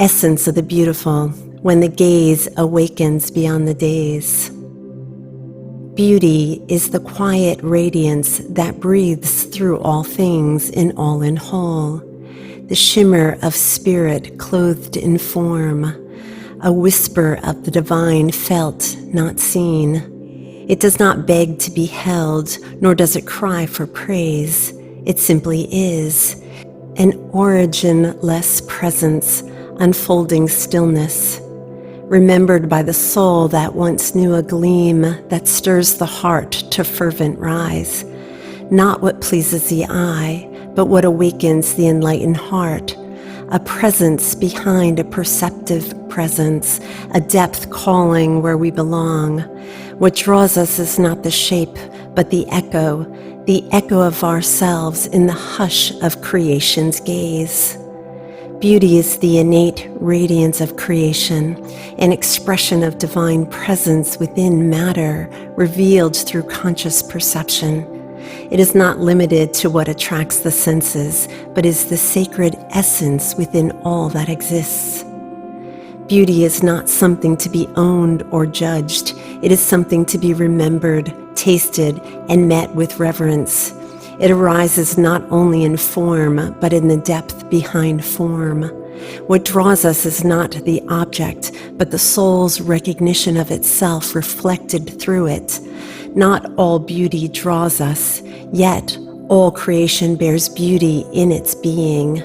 essence of the beautiful, when the gaze awakens beyond the days. Beauty is the quiet radiance that breathes through all things in all in whole, the shimmer of spirit clothed in form, a whisper of the divine felt, not seen. It does not beg to be held, nor does it cry for praise. It simply is, an origin-less presence, unfolding stillness, remembered by the soul that once knew a gleam that stirs the heart to fervent rise, not what pleases the eye, but what awakens the enlightened heart, a presence behind a perceptive presence, a depth calling where we belong. What draws us is not the shape, but the echo of ourselves in the hush of creation's gaze. Beauty is the innate radiance of creation, an expression of divine presence within matter, revealed through conscious perception. It is not limited to what attracts the senses, but is the sacred essence within all that exists. Beauty is not something to be owned or judged. It is something to be remembered, tasted, and met with reverence. It arises not only in form, but in the depth behind form. What draws us is not the object, but the soul's recognition of itself reflected through it. Not all beauty draws us, yet all creation bears beauty in its being.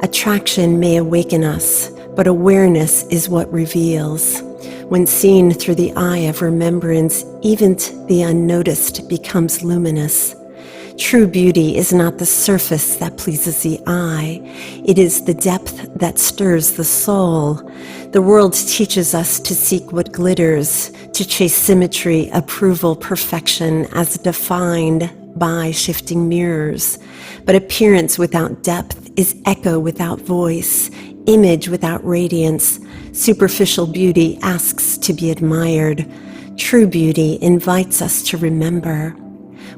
Attraction may awaken us, but awareness is what reveals. When seen through the eye of remembrance, even the unnoticed becomes luminous. True beauty is not the surface that pleases the eye. It is the depth that stirs the soul. The world teaches us to seek what glitters, to chase symmetry, approval, perfection as defined by shifting mirrors. But appearance without depth is echo without voice, image without radiance. Superficial beauty asks to be admired. True beauty invites us to remember.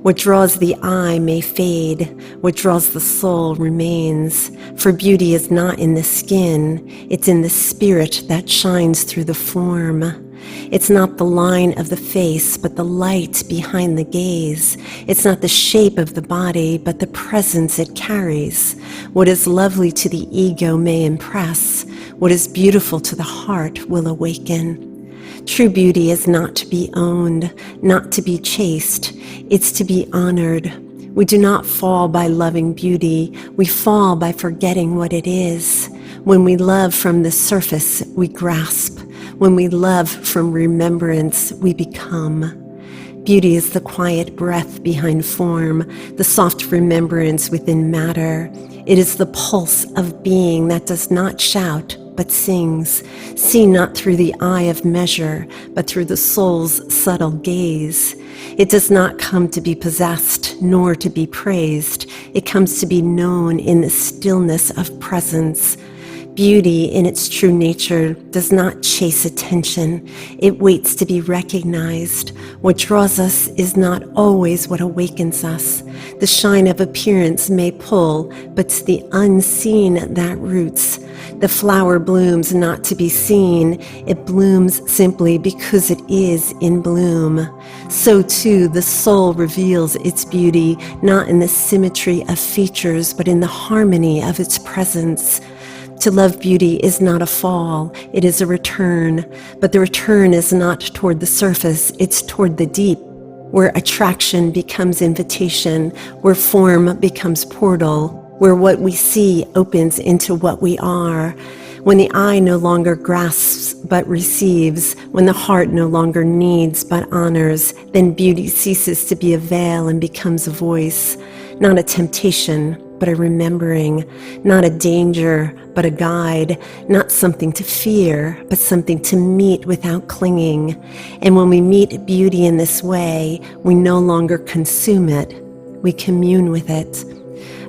What draws the eye may fade, what draws the soul remains. For beauty is not in the skin, it's in the spirit that shines through the form. It's not the line of the face, but the light behind the gaze. It's not the shape of the body, but the presence it carries. What is lovely to the ego may impress. What is beautiful to the heart will awaken. True beauty is not to be owned, not to be chased. It's to be honored. We do not fall by loving beauty. We fall by forgetting what it is. When we love from the surface, we grasp. When we love from remembrance, we become. Beauty is the quiet breath behind form, the soft remembrance within matter. It is the pulse of being that does not shout, but sings, seen not through the eye of measure, but through the soul's subtle gaze. It does not come to be possessed, nor to be praised. It comes to be known in the stillness of presence. Beauty in its true nature does not chase attention. It waits to be recognized. What draws us is not always what awakens us. The shine of appearance may pull, but it's the unseen that roots. The flower blooms not to be seen. It blooms simply because it is in bloom. So too, the soul reveals its beauty, not in the symmetry of features, but in the harmony of its presence. To love beauty is not a fall, it is a return. But the return is not toward the surface, it's toward the deep, where attraction becomes invitation, where form becomes portal, where what we see opens into what we are. When the eye no longer grasps but receives, when the heart no longer needs but honors, then beauty ceases to be a veil and becomes a voice, not a temptation, but a remembering, not a danger, but a guide, not something to fear, but something to meet without clinging. And when we meet beauty in this way, we no longer consume it, we commune with it.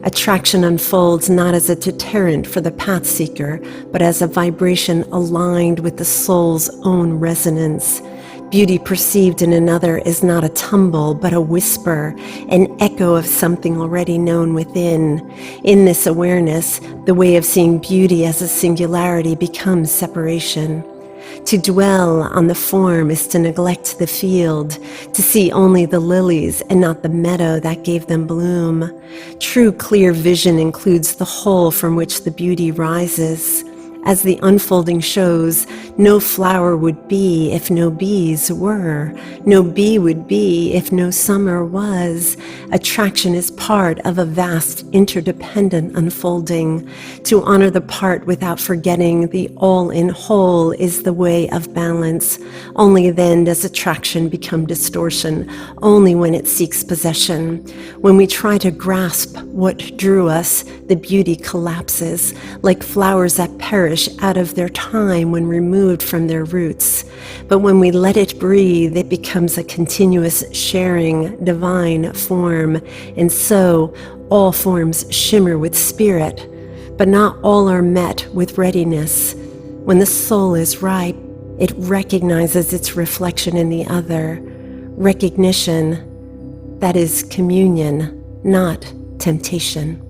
Attraction unfolds not as a deterrent for the path seeker, but as a vibration aligned with the soul's own resonance. Beauty perceived in another is not a tumble, but a whisper, an echo of something already known within. In this awareness, the way of seeing beauty as a singularity becomes separation. To dwell on the form is to neglect the field, to see only the lilies and not the meadow that gave them bloom. True clear vision includes the whole from which the beauty rises. As the unfolding shows, no flower would be if no bees were. No bee would be if no summer was. Attraction is part of a vast interdependent unfolding. To honor the part without forgetting the all in whole is the way of balance. Only then does attraction become distortion, only when it seeks possession. When we try to grasp what drew us, the beauty collapses, like flowers that perish out of their time when removed from their roots. But when we let it breathe, it becomes a continuous sharing, divine form. And so all forms shimmer with spirit, but not all are met with readiness. When the soul is ripe, it recognizes its reflection in the other. Recognition, that is communion, not temptation.